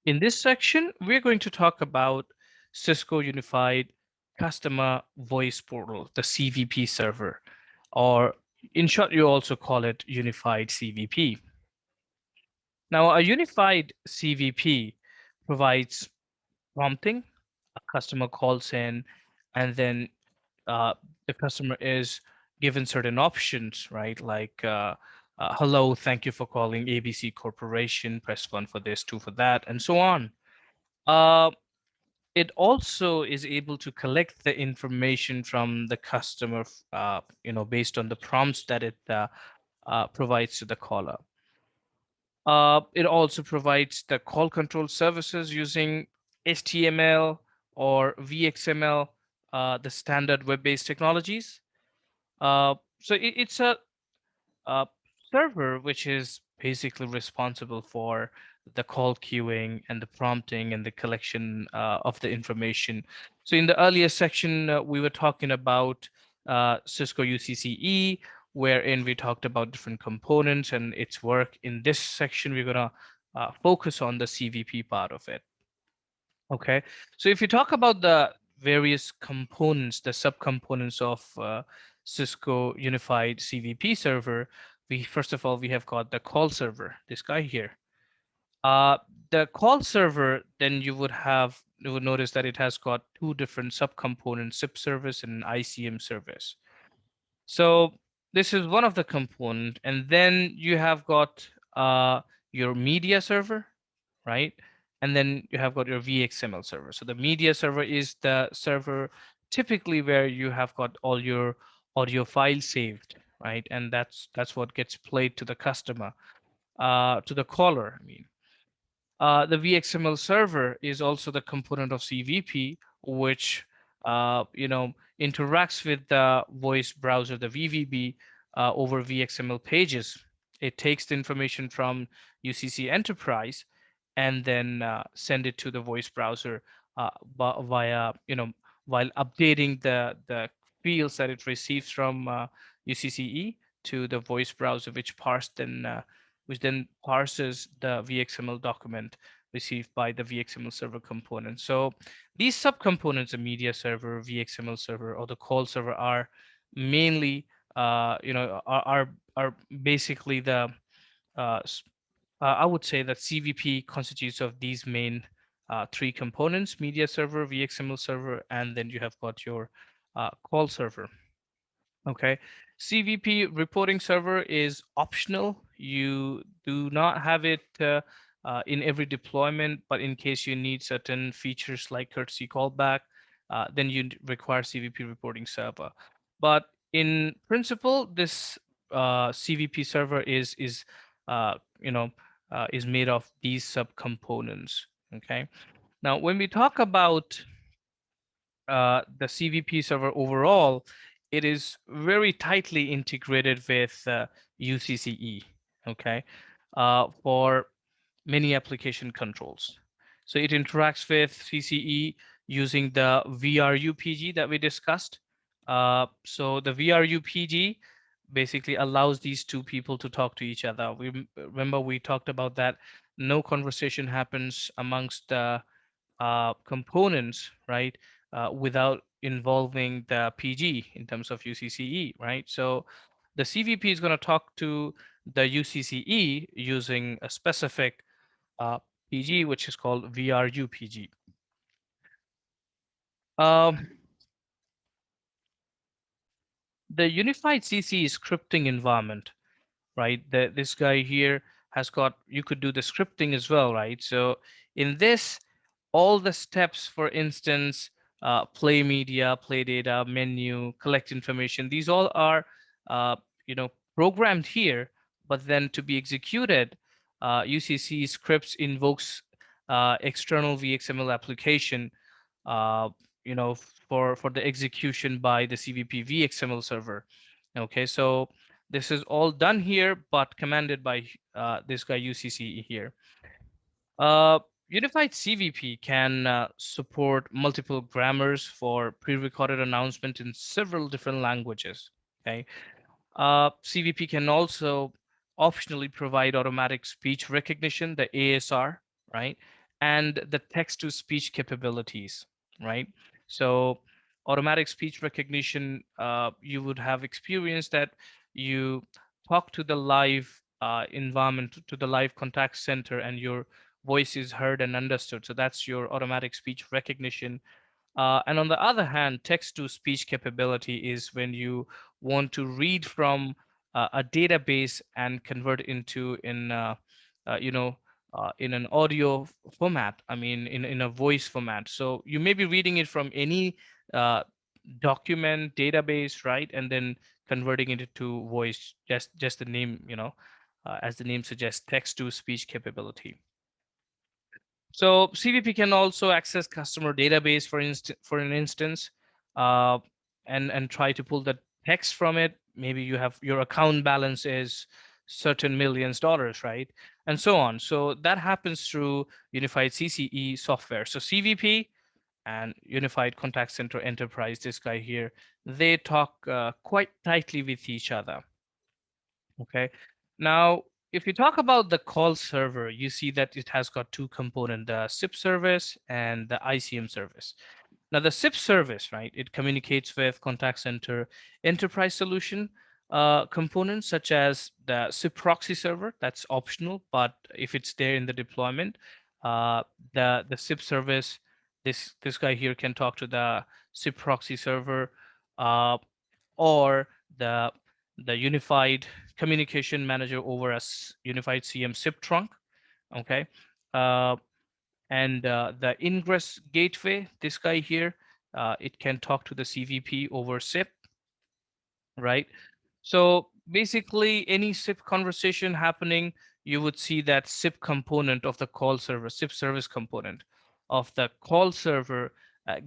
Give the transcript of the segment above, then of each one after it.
In this section, we're going to talk about Cisco Unified Customer Voice Portal, the CVP server, or in short, you also call it Unified CVP. Now, a unified CVP provides prompting. A customer calls in, and then uh, the customer is given certain options, right? Like, hello, thank you for calling ABC Corporation. Press 1 for this, 2 for that, and so on. Uh, it also is able to collect the information from the customer, based on the prompts that it provides to the caller. It also provides the call control services using HTML or VXML, the standard web-based technologies. It's a server which is basically responsible for the call queuing and the prompting and the collection of the information. So in the earlier section, we were talking about Cisco UCCE, wherein we talked about different components and its work. In this section, we're going to focus on the CVP part of it. Okay, so if you talk about the various components, the subcomponents of Cisco Unified CVP server, we first of all we have got the call server, this guy here. The call server, then you would notice that it has got two different subcomponents, SIP service and ICM service. So this is one of the component, and then you have got your media server, right? And then you have got your VXML server. So the media server is the server typically where you have got all your audio files saved, right? And that's what gets played to the customer, to the caller, I mean. The VXML server is also the component of CVP, which interacts with the voice browser, the VVB, over VXML pages. It takes the information from UCC Enterprise and then send it to the voice browser via, while updating the fields that it receives from UCCE to the voice browser, which then parses the VXML document received by the VXML server component. So these subcomponents, the media server, VXML server, or the call server, are mainly, are basically the uh, I would say that CVP constitutes of these main three components: media server, VXML server, and then you have got your call server. Okay, CVP reporting server is optional. You do not have it in every deployment, but in case you need certain features like courtesy callback, then you require CVP reporting server. But in principle, this CVP server uh, you know is made of these subcomponents. Okay, now when we talk about the CVP server overall, it is very tightly integrated with UCCE, okay, for many application controls. So it interacts with CCE using the VRUPG that we discussed. So the VRUPG basically allows these two people to talk to each other. Remember we talked about that no conversation happens amongst the components, right, without involving the PG in terms of UCCE, right? So the CVP is going to talk to the UCCE using a specific PG, which is called VRUPG. Um, the unified CC scripting environment, right? This guy here has got, you could do the scripting as well, right? So in this, all the steps, for instance, play media, play data, menu, collect information, these all are, programmed here, but then to be executed, UCC scripts invokes external VXML application, uh, for the execution by the CVP VXML server. Okay, so this is all done here, but commanded by this guy UCC here. Uh, Unified CVP can support multiple grammars for pre-recorded announcement in several different languages. Okay, CVP can also optionally provide automatic speech recognition, the ASR, right? and the text to speech capabilities, right? So automatic speech recognition, you would have experienced that you talk to the live environment, to the live contact center, and your voice is heard and understood. So that's your automatic speech recognition. And on the other hand, text-to-speech capability is when you want to read from a database and convert it into uh, you know, in an audio format. I mean, in a voice format. So you may be reading it from any uh, document database, right? And then converting it to voice. Just the name, as the name suggests, text-to-speech capability. So CVP can also access customer database, for an instance, uh, and try to pull the text from it. Maybe you have your account balance is certain millions dollars, right? And so on. So that happens through unified CCE software. So CVP and Unified Contact Center Enterprise, this guy here, they talk quite tightly with each other. Okay. Now, if you talk about the call server, you see that it has got two components, the SIP service and the ICM service. Now, the SIP service, right, it communicates with contact center enterprise solution components such as the SIP proxy server. That's optional, but if it's there in the deployment, uh, the SIP service, this guy here can talk to the SIP proxy server, uh, or the unified communication manager over a unified CM SIP trunk. Okay. Uh, and the ingress gateway, this guy here, it can talk to the CVP over SIP, right? So basically, any SIP conversation happening, you would see that SIP component of the call server, SIP service component of the call server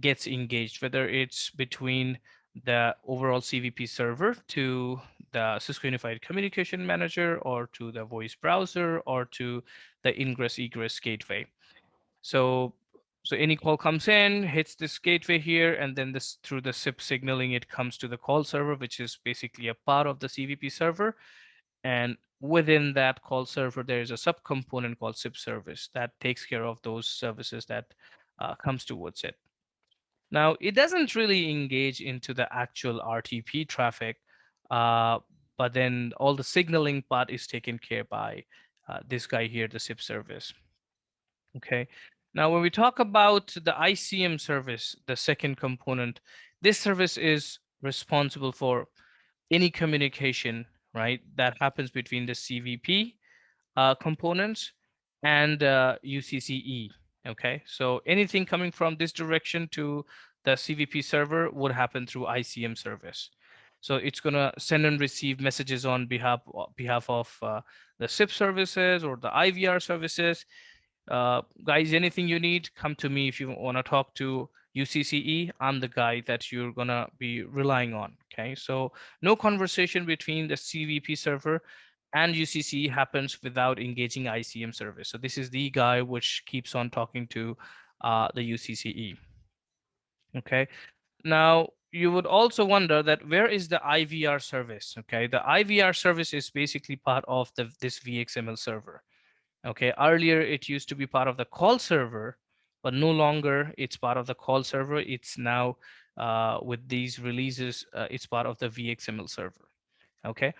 gets engaged, whether it's between the overall CVP server to the Cisco Unified Communication Manager, or to the voice browser, or to the ingress egress gateway. So any call comes in, hits this gateway here, and then this through the SIP signaling, it comes to the call server, which is basically a part of the CVP server. And within that call server, there is a subcomponent called SIP service that takes care of those services that comes towards it. Now, it doesn't really engage into the actual RTP traffic, uh, but then all the signaling part is taken care by this guy here, the SIP service. Okay. Now, when we talk about the ICM service, the second component, this service is responsible for any communication, right, that happens between the CVP components and UCCE. Okay. So anything coming from this direction to the CVP server would happen through ICM service. So it's going to send and receive messages on behalf of the SIP services or the IVR services. Guys, anything you need, come to me. If you want to talk to UCCE, I'm the guy that you're going to be relying on. Okay. So no conversation between the CVP server and UCCE happens without engaging ICM service. So this is the guy which keeps on talking to the UCCE. Okay. Now, you would also wonder that where is the IVR service? Okay. The IVR service is basically part of this VXML server. Okay, earlier it used to be part of the call server, but no longer it's part of the call server. It's now with these releases, it's part of the VXML server. Okay,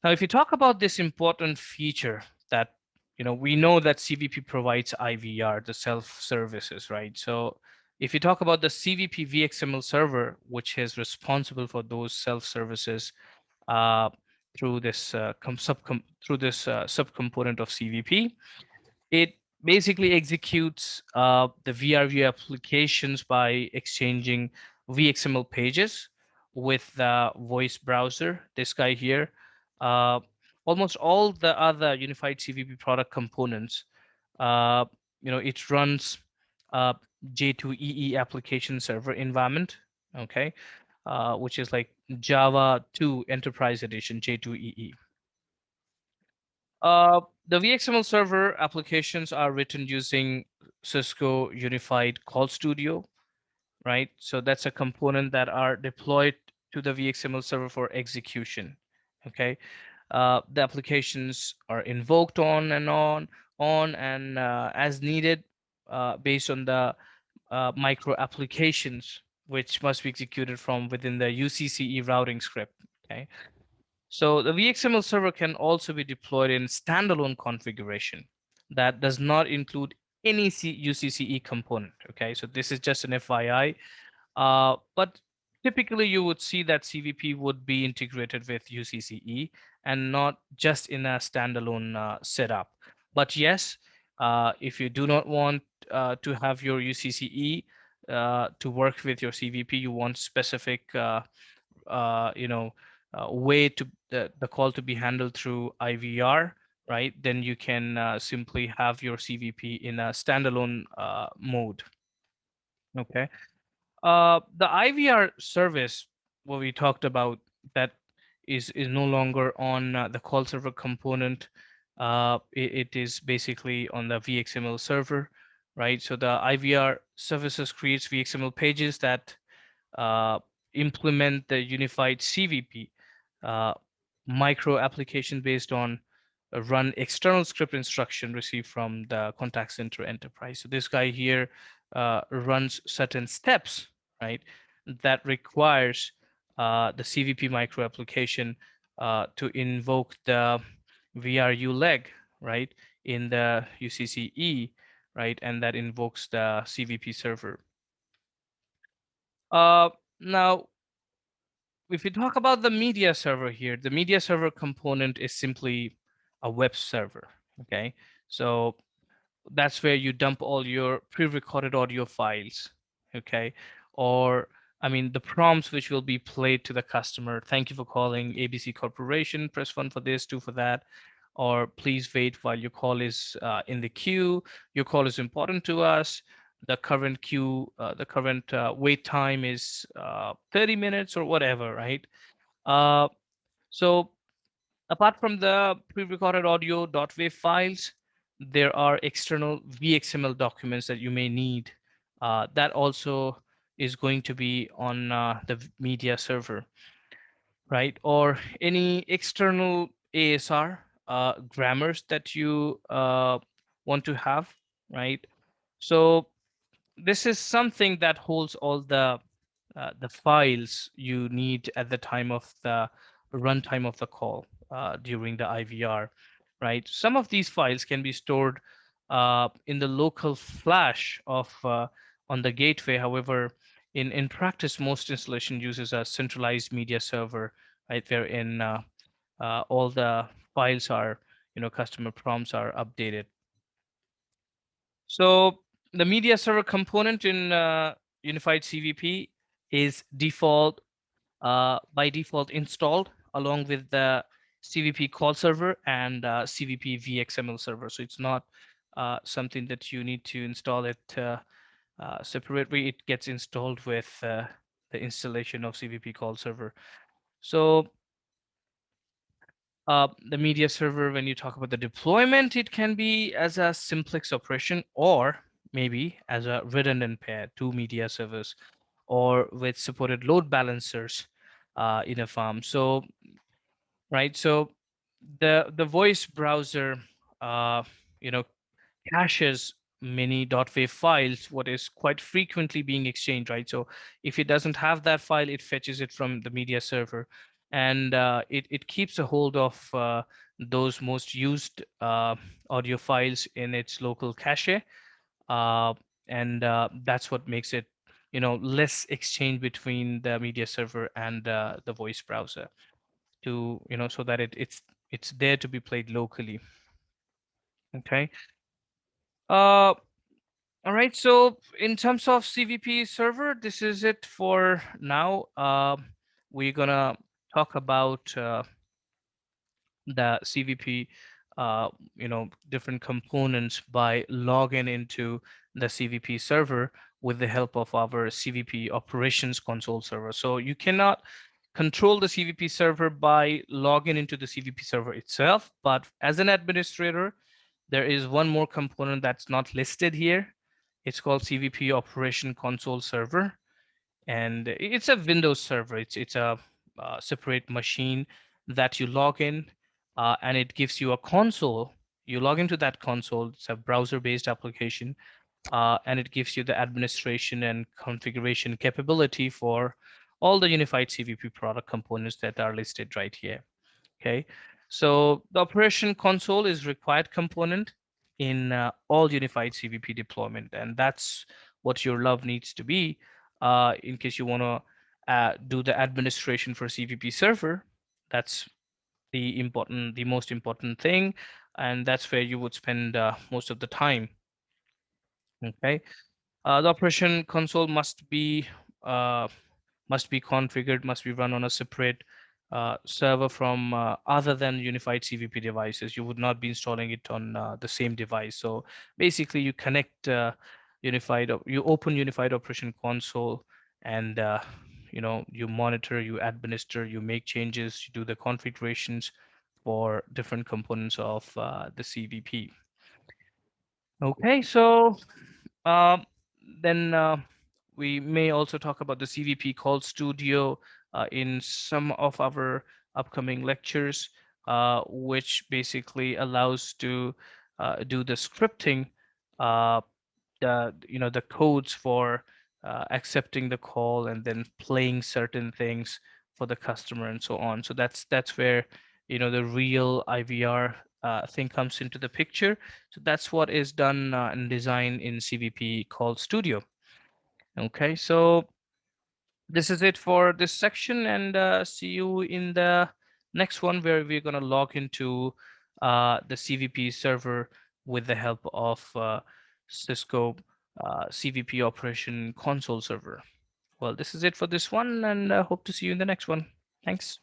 now if you talk about this important feature that we know that CVP provides IVR, the self services, right? So if you talk about the CVP VXML server, which is responsible for those self services uh, through this subcomponent of CVP, it basically executes the VRV applications by exchanging VXML pages with the voice browser, this guy here. Uh, Almost all the other unified CVP product components, uh, it runs uh, J2EE application server environment, okay, which is like Java 2 Enterprise Edition, J2EE. The VXML server applications are written using Cisco Unified Call Studio, right? So that's a component that are deployed to the VXML server for execution. Okay, the applications are invoked on and as needed based on the micro applications which must be executed from within the UCCE routing script. Okay. So the VXML server can also be deployed in standalone configuration that does not include any UCCE component. Okay, so this is just an FYI. But typically you would see that CVP would be integrated with UCCE and not just in a standalone setup. But yes, if you do not want to have your UCCE to work with your CVP, you want specific you know way to the call to be handled through IVR, right? Then you can simply have your CVP in a standalone mode. Okay. The IVR service, what we talked about, that is no longer on the call server component. It is basically on the VXML server, right? So the IVR services creates VXML pages that uh, implement the unified CVP uh, micro application based on a run external script instruction received from the contact center enterprise. So this guy here runs certain steps, right, that requires the CVP micro application to invoke the VRU leg, right, in the UCCE, right, and that invokes the CVP server. Uh, Now, if we talk about the media server here, the media server component is simply a web server. Okay, so that's where you dump all your pre-recorded audio files. Okay, or I mean the prompts which will be played to the customer. Thank you for calling ABC Corporation. Press 1 for this, 2 for that, or please wait while your call is in the queue. Your call is important to us. The current queue, the current wait time is 30 minutes or whatever, right? Uh, so apart from the pre-recorded audio .wav files, there are external VXML documents that you may need. That also is going to be on the media server, right? Or any external ASR grammars that you want to have, right? So this is something that holds all the files you need at the time of the runtime of the call during the IVR, right? Some of these files can be stored in the local flash of on the gateway. However, in practice, most installation uses a centralized media server, right? Wherein all the files are, customer prompts are updated. So the media server component in Unified CVP is by default installed along with the CVP call server and CVP VXML server. So it's not something that you need to install it separately. It gets installed with the installation of CVP call server. So the media server, when you talk about the deployment, it can be as a simplex operation or maybe as a redundant pair, two media servers, or with supported load balancers in a farm. So, right, so the voice browser, uh, you know, caches many .wav files, what is quite frequently being exchanged, right? So if it doesn't have that file, it fetches it from the media server, and it keeps a hold of those most used audio files in its local cache, uh, and that's what makes it, less exchange between the media server and the voice browser, to so that it's there to be played locally. Okay. Uh, All right, so in terms of CVP server, this is it for now. We're gonna talk about the CVP, different components by logging into the CVP server with the help of our CVP operations console server. So you cannot control the CVP server by logging into the CVP server itself, but as an administrator, there is one more component that's not listed here. It's called CVP Operation Console Server, and it's a Windows server. It's a separate machine that you log in, and it gives you a console. You log into that console. It's a browser-based application, and it gives you the administration and configuration capability for all the unified CVP product components that are listed right here. Okay, so the operation console is required component in all unified CVP deployment, and that's what your love needs to be in case you want to do the administration for CVP server. That's the most important thing, and that's where you would spend most of the time. Okay, the operation console uh, must be configured, must be run on a separate server from other than unified CVP devices. You would not be installing it on the same device. So basically, you connect you open unified operation console, and you monitor, you administer, you make changes, you do the configurations for different components of the CVP. Okay, so um, then we may also talk about the CVP call studio in some of our upcoming lectures, which basically allows to do the scripting, uh, the codes for accepting the call and then playing certain things for the customer and so on. So that's where the real IVR thing comes into the picture. So that's what is done and designed in CVP called Studio. Okay, so this is it for this section, and see you in the next one where we're going to log into the CVP server with the help of Cisco CVP operation console server. Well, this is it for this one, and hope to see you in the next one. Thanks.